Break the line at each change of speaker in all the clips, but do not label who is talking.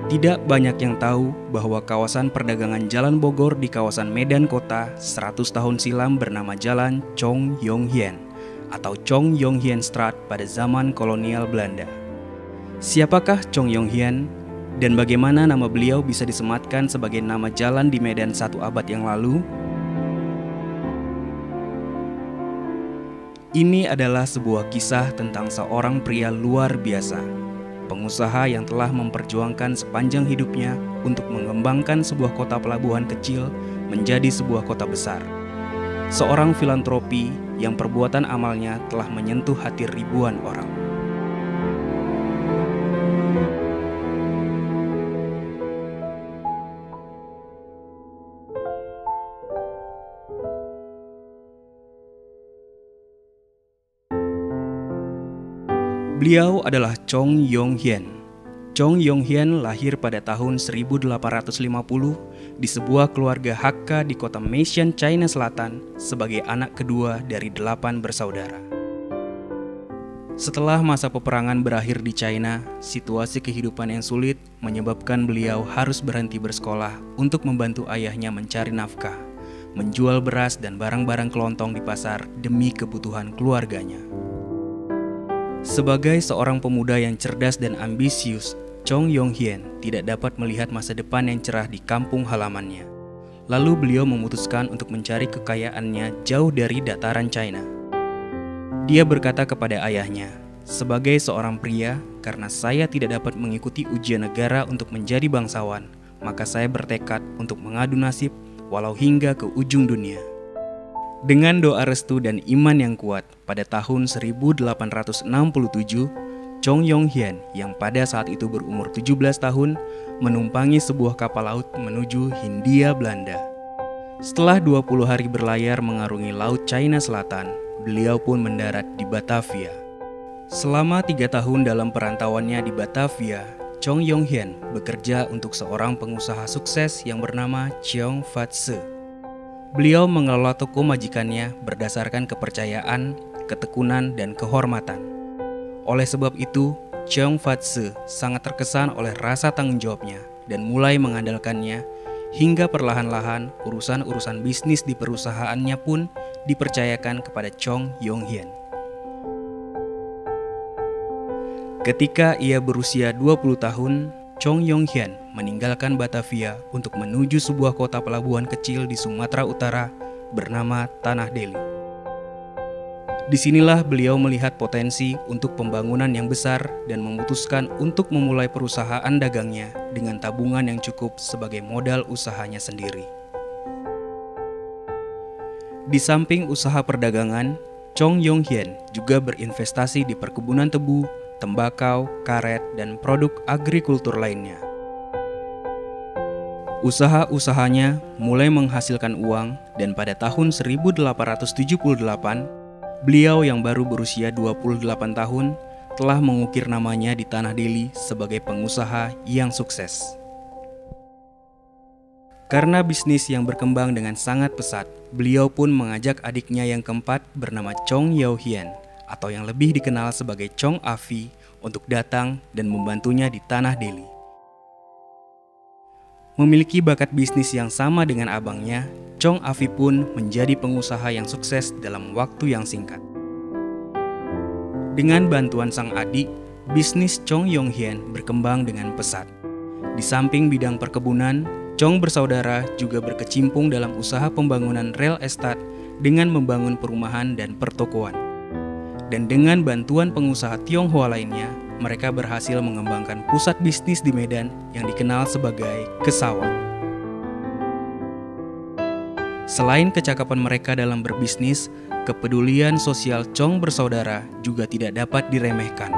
Tidak banyak yang tahu bahwa kawasan perdagangan Jalan Bogor di kawasan Medan Kota 100 tahun silam bernama Jalan Chong Yong Hien atau Chong Yong Hien Straat pada zaman kolonial Belanda. Siapakah Chong Yong Hien dan bagaimana nama beliau bisa disematkan sebagai nama jalan di Medan 1 abad yang lalu? Ini adalah sebuah kisah tentang seorang pria luar biasa, pengusaha yang telah memperjuangkan sepanjang hidupnya untuk mengembangkan sebuah kota pelabuhan kecil menjadi sebuah kota besar. Seorang filantropi yang perbuatan amalnya telah menyentuh hati ribuan orang. Beliau adalah Chong Yong Hien. Chong Yong Hien lahir pada tahun 1850 di sebuah keluarga Hakka di kota Meissen, China Selatan sebagai anak kedua dari 8 bersaudara. Setelah masa peperangan berakhir di China, situasi kehidupan yang sulit menyebabkan beliau harus berhenti bersekolah untuk membantu ayahnya mencari nafkah, menjual beras dan barang-barang kelontong di pasar demi kebutuhan keluarganya. Sebagai seorang pemuda yang cerdas dan ambisius, Chong Yong Hien tidak dapat melihat masa depan yang cerah di kampung halamannya. Lalu beliau memutuskan untuk mencari kekayaannya jauh dari dataran China. Dia berkata kepada ayahnya, "Sebagai seorang pria, karena saya tidak dapat mengikuti ujian negara untuk menjadi bangsawan, maka saya bertekad untuk mengadu nasib walau hingga ke ujung dunia." Dengan doa restu dan iman yang kuat, pada tahun 1867, Chong Yong Hien yang pada saat itu berumur 17 tahun menumpangi sebuah kapal laut menuju Hindia Belanda. Setelah 20 hari berlayar mengarungi Laut China Selatan, beliau pun mendarat di Batavia. Selama 3 tahun dalam perantauannya di Batavia, Chong Yong Hien bekerja untuk seorang pengusaha sukses yang bernama Cheong Fat Se. Beliau mengelola toko majikannya berdasarkan kepercayaan, ketekunan, dan kehormatan. Oleh sebab itu, Cheong Fat Se sangat terkesan oleh rasa tanggung jawabnya dan mulai mengandalkannya hingga perlahan-lahan urusan-urusan bisnis di perusahaannya pun dipercayakan kepada Chong Yong Hien. Ketika ia berusia 20 tahun, Chong Yong Hien meninggalkan Batavia untuk menuju sebuah kota pelabuhan kecil di Sumatera Utara bernama Tanah Deli. Disinilah beliau melihat potensi untuk pembangunan yang besar dan memutuskan untuk memulai perusahaan dagangnya dengan tabungan yang cukup sebagai modal usahanya sendiri. Di samping usaha perdagangan, Chong Yong Hien juga berinvestasi di perkebunan tebu, tembakau, karet, dan produk agrikultur lainnya. Usaha-usahanya mulai menghasilkan uang dan pada tahun 1878, beliau yang baru berusia 28 tahun telah mengukir namanya di Tanah Deli sebagai pengusaha yang sukses. Karena bisnis yang berkembang dengan sangat pesat, beliau pun mengajak adiknya yang keempat bernama Chong Yao Hien atau yang lebih dikenal sebagai Chong Afi untuk datang dan membantunya di Tanah Deli. Memiliki bakat bisnis yang sama dengan abangnya, Chong Afi pun menjadi pengusaha yang sukses dalam waktu yang singkat. Dengan bantuan sang adik, bisnis Chong Yong Hien berkembang dengan pesat. Di samping bidang perkebunan, Chong bersaudara juga berkecimpung dalam usaha pembangunan real estate dengan membangun perumahan dan pertokoan. Dan dengan bantuan pengusaha Tionghoa lainnya, mereka berhasil mengembangkan pusat bisnis di Medan yang dikenal sebagai Kesawan. Selain kecakapan mereka dalam berbisnis, kepedulian sosial Chong bersaudara juga tidak dapat diremehkan.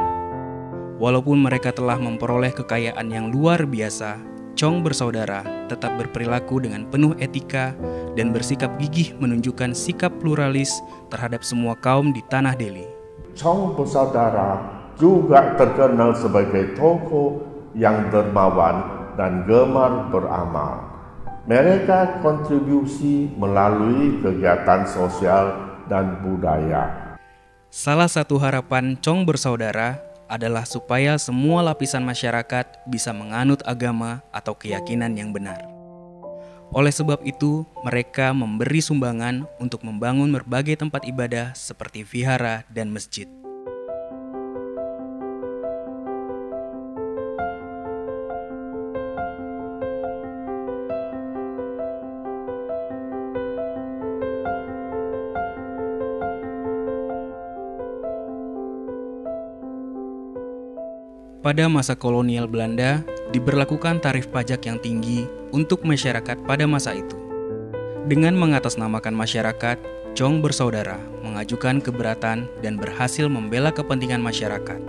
Walaupun mereka telah memperoleh kekayaan yang luar biasa, Chong bersaudara tetap berperilaku dengan penuh etika dan bersikap gigih menunjukkan sikap pluralis terhadap semua kaum di Tanah Deli.
Chong bersaudara juga terkenal sebagai tokoh yang dermawan dan gemar beramal. Mereka kontribusi melalui kegiatan sosial dan budaya.
Salah satu harapan Chong bersaudara adalah supaya semua lapisan masyarakat bisa menganut agama atau keyakinan yang benar. Oleh sebab itu, mereka memberi sumbangan untuk membangun berbagai tempat ibadah seperti vihara dan masjid. Pada masa kolonial Belanda, diberlakukan tarif pajak yang tinggi untuk masyarakat pada masa itu. Dengan mengatasnamakan masyarakat, Chong bersaudara mengajukan keberatan dan berhasil membela kepentingan masyarakat.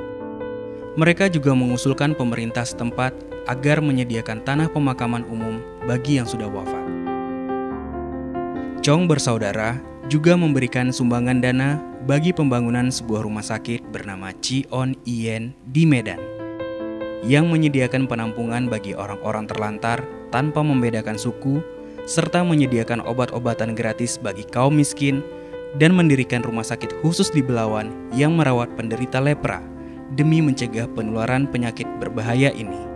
Mereka juga mengusulkan pemerintah setempat agar menyediakan tanah pemakaman umum bagi yang sudah wafat. Chong bersaudara juga memberikan sumbangan dana bagi pembangunan sebuah rumah sakit bernama Chion Ien di Medan, yang menyediakan penampungan bagi orang-orang terlantar tanpa membedakan suku, serta menyediakan obat-obatan gratis bagi kaum miskin, dan mendirikan rumah sakit khusus di Belawan yang merawat penderita lepra demi mencegah penularan penyakit berbahaya ini.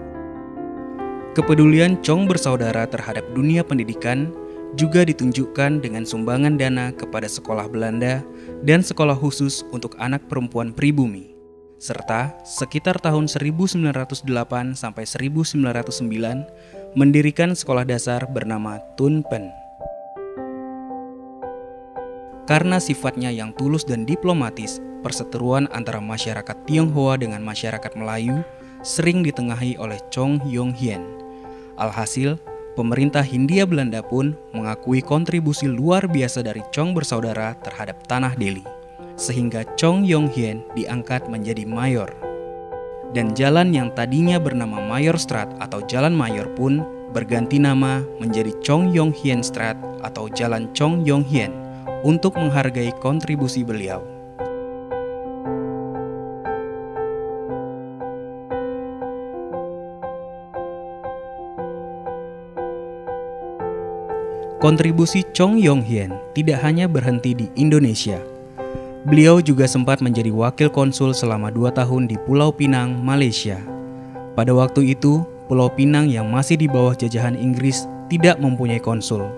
Kepedulian Chong bersaudara terhadap dunia pendidikan juga ditunjukkan dengan sumbangan dana kepada sekolah Belanda dan sekolah khusus untuk anak perempuan pribumi, serta sekitar tahun 1908 sampai 1909 mendirikan sekolah dasar bernama Tun Pen. Karena sifatnya yang tulus dan diplomatis, perseteruan antara masyarakat Tionghoa dengan masyarakat Melayu sering ditengahi oleh Chong Yong Hien. Alhasil, pemerintah Hindia Belanda pun mengakui kontribusi luar biasa dari Chong bersaudara terhadap tanah Delhi, sehingga Chong Yong Hien diangkat menjadi mayor. Dan jalan yang tadinya bernama Mayor Straat atau Jalan Mayor pun berganti nama menjadi Chong Yong Hien Straat atau Jalan Chong Yong Hien untuk menghargai kontribusi beliau. Kontribusi Chong Yong Hien tidak hanya berhenti di Indonesia. Beliau juga sempat menjadi wakil konsul selama 2 tahun di Pulau Pinang, Malaysia. Pada waktu itu, Pulau Pinang yang masih di bawah jajahan Inggris tidak mempunyai konsul.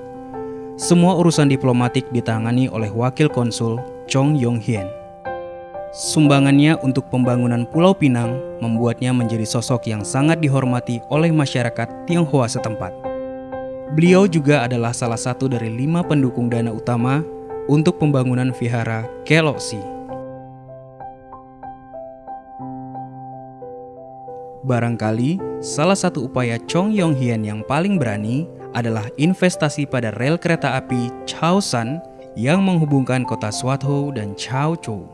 Semua urusan diplomatik ditangani oleh wakil konsul Chong Yong Hien. Sumbangannya untuk pembangunan Pulau Pinang membuatnya menjadi sosok yang sangat dihormati oleh masyarakat Tionghoa setempat. Beliau juga adalah salah satu dari 5 pendukung dana utama untuk pembangunan vihara Keloksi. Barangkali salah satu upaya Chong Yong Hien yang paling berani adalah investasi pada rel kereta api Chaosan yang menghubungkan kota Swathao dan Chaozhou.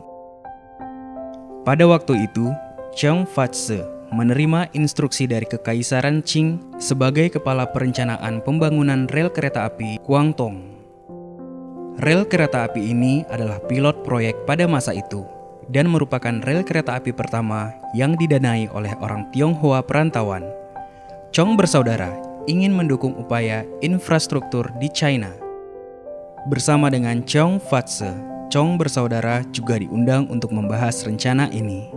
Pada waktu itu, Chong Fat-se menerima instruksi dari Kekaisaran Qing sebagai kepala perencanaan pembangunan rel kereta api Guangdong. Rel kereta api ini adalah pilot proyek pada masa itu dan merupakan rel kereta api pertama yang didanai oleh orang Tionghoa perantauan. Chong bersaudara ingin mendukung upaya infrastruktur di China. Bersama dengan Chong Fat-se, Chong bersaudara juga diundang untuk membahas rencana ini.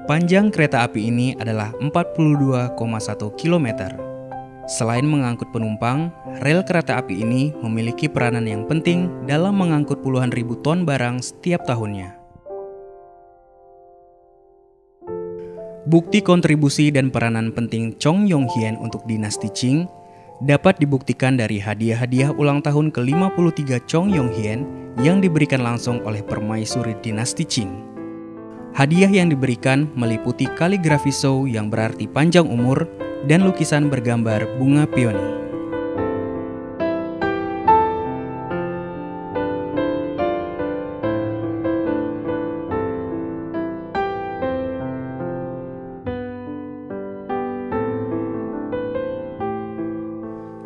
Panjang kereta api ini adalah 42,1 km. Selain mengangkut penumpang, rel kereta api ini memiliki peranan yang penting dalam mengangkut puluhan ribu ton barang setiap tahunnya. Bukti kontribusi dan peranan penting Chong Yong Hien untuk dinasti Qing dapat dibuktikan dari hadiah-hadiah ulang tahun ke-53 Chong Yong Hien yang diberikan langsung oleh permaisuri dinasti Qing. Hadiah yang diberikan meliputi kaligrafi show yang berarti panjang umur dan lukisan bergambar bunga peony.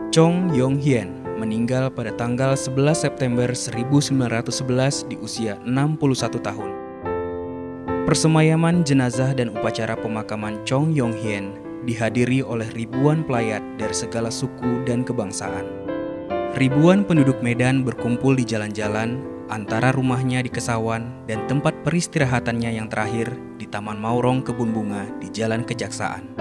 Chong Yong Hien meninggal pada tanggal 11 September 1911 di usia 61 tahun. Persemayaman jenazah dan upacara pemakaman Chong Yong Hien dihadiri oleh ribuan pelayat dari segala suku dan kebangsaan. Ribuan penduduk Medan berkumpul di jalan-jalan antara rumahnya di Kesawan dan tempat peristirahatannya yang terakhir di Taman Maurong Kebun Bunga di Jalan Kejaksaan.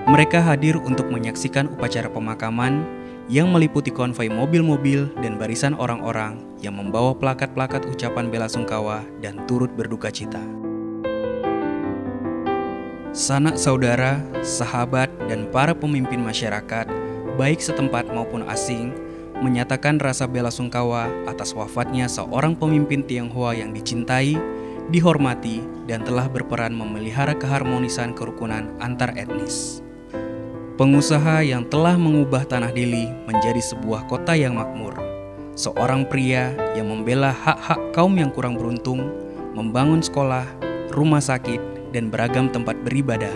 Mereka hadir untuk menyaksikan upacara pemakaman yang meliputi konvoi mobil-mobil dan barisan orang-orang yang membawa plakat-plakat ucapan bela sungkawa dan turut berduka cita. Sanak saudara, sahabat, dan para pemimpin masyarakat, baik setempat maupun asing, menyatakan rasa bela sungkawa atas wafatnya seorang pemimpin Tionghoa yang dicintai, dihormati, dan telah berperan memelihara keharmonisan kerukunan antar etnis. Pengusaha yang telah mengubah Tanah Dili menjadi sebuah kota yang makmur. Seorang pria yang membela hak-hak kaum yang kurang beruntung, membangun sekolah, rumah sakit, dan beragam tempat beribadah.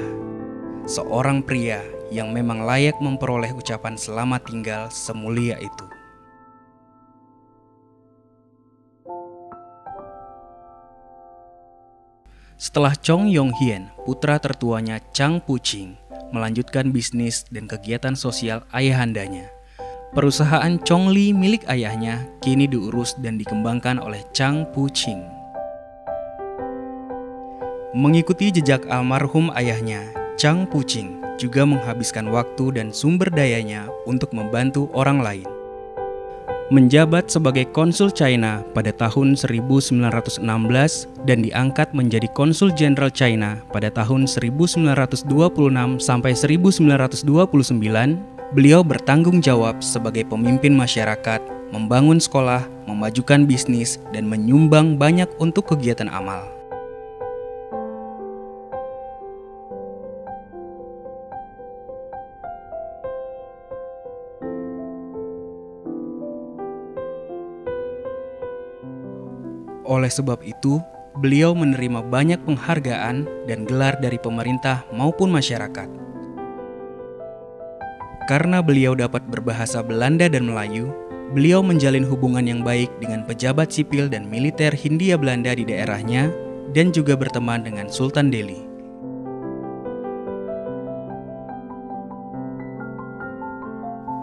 Seorang pria yang memang layak memperoleh ucapan selamat tinggal semulia itu. Setelah Chong Yong-hien, putra tertuanya Chang Pu-ching, melanjutkan bisnis dan kegiatan sosial ayahandanya, perusahaan Chongli milik ayahnya kini diurus dan dikembangkan oleh Chang Pu-ching. Mengikuti jejak almarhum ayahnya, Chang Pu-ching juga menghabiskan waktu dan sumber dayanya untuk membantu orang lain. Menjabat sebagai konsul China pada tahun 1916 dan diangkat menjadi konsul jenderal China pada tahun 1926 sampai 1929, beliau bertanggung jawab sebagai pemimpin masyarakat, membangun sekolah, memajukan bisnis, dan menyumbang banyak untuk kegiatan amal. Oleh sebab itu, beliau menerima banyak penghargaan dan gelar dari pemerintah maupun masyarakat. Karena beliau dapat berbahasa Belanda dan Melayu, beliau menjalin hubungan yang baik dengan pejabat sipil dan militer Hindia Belanda di daerahnya dan juga berteman dengan Sultan Delhi.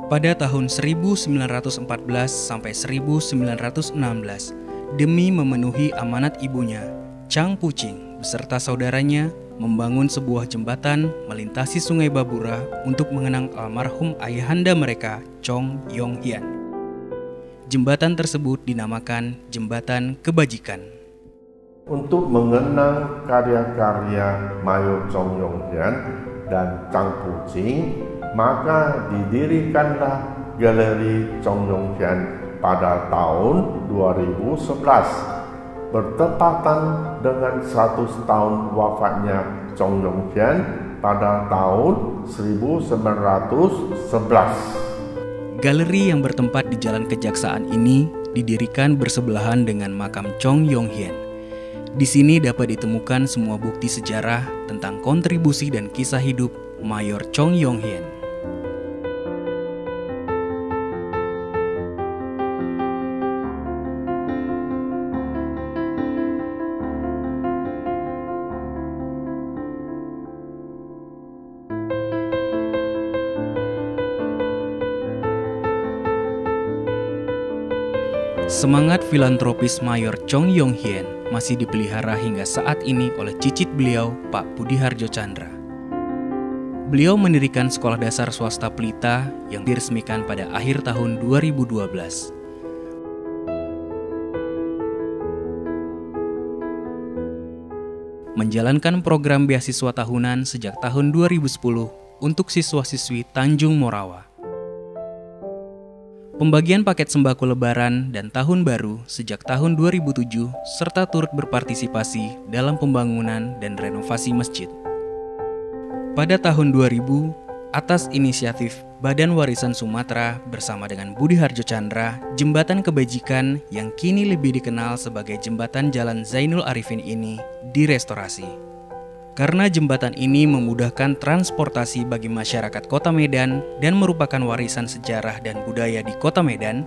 Pada tahun 1914 sampai 1916, demi memenuhi amanat ibunya, Chang Pu-ching beserta saudaranya membangun sebuah jembatan melintasi Sungai Babura untuk mengenang almarhum ayahanda mereka, Chong Yong-hien. Jembatan tersebut dinamakan Jembatan Kebajikan.
Untuk mengenang karya-karya Mayor Chong Yong-hien dan Chang Pu-ching, maka didirikanlah Galeri Chong Yong-hien pada tahun 2011, bertepatan dengan 100 tahun wafatnya Chong Yong-hien pada tahun 1911.
Galeri yang bertempat di Jalan Kejaksaan ini didirikan bersebelahan dengan makam Chong Yong-hien. Di sini dapat ditemukan semua bukti sejarah tentang kontribusi dan kisah hidup Mayor Chong Yong-hien. Semangat filantropis Mayor Chong Yong-hien masih dipelihara hingga saat ini oleh cicit beliau, Pak Budi Harjo Chandra. Beliau mendirikan sekolah dasar swasta Pelita yang diresmikan pada akhir tahun 2012. Menjalankan program beasiswa tahunan sejak tahun 2010 untuk siswa-siswi Tanjung Morawa. Pembagian paket sembako lebaran dan tahun baru sejak tahun 2007 serta turut berpartisipasi dalam pembangunan dan renovasi masjid. Pada tahun 2000, atas inisiatif Badan Warisan Sumatera bersama dengan Budi Harjo Chandra, Jembatan Kebajikan yang kini lebih dikenal sebagai Jembatan Jalan Zainul Arifin ini direstorasi. Karena jembatan ini memudahkan transportasi bagi masyarakat Kota Medan dan merupakan warisan sejarah dan budaya di Kota Medan,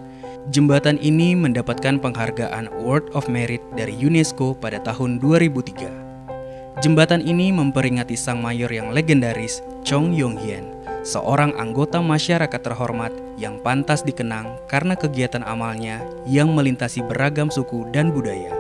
jembatan ini mendapatkan penghargaan Award of Merit dari UNESCO pada tahun 2003. Jembatan ini memperingati sang mayor yang legendaris, Chong Yong-hien, seorang anggota masyarakat terhormat yang pantas dikenang karena kegiatan amalnya yang melintasi beragam suku dan budaya.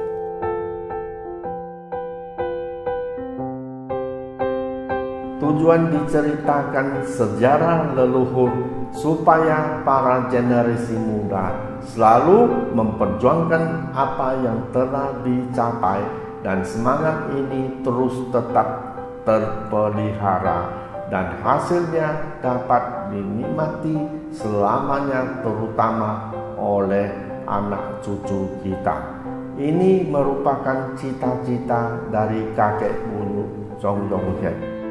Tujuan diceritakan sejarah leluhur supaya para generasi muda selalu memperjuangkan apa yang telah dicapai dan semangat ini terus tetap terpelihara dan hasilnya dapat dinikmati selamanya, terutama oleh anak cucu kita. Ini merupakan cita-cita dari kakek buyut Chong Yong Hian.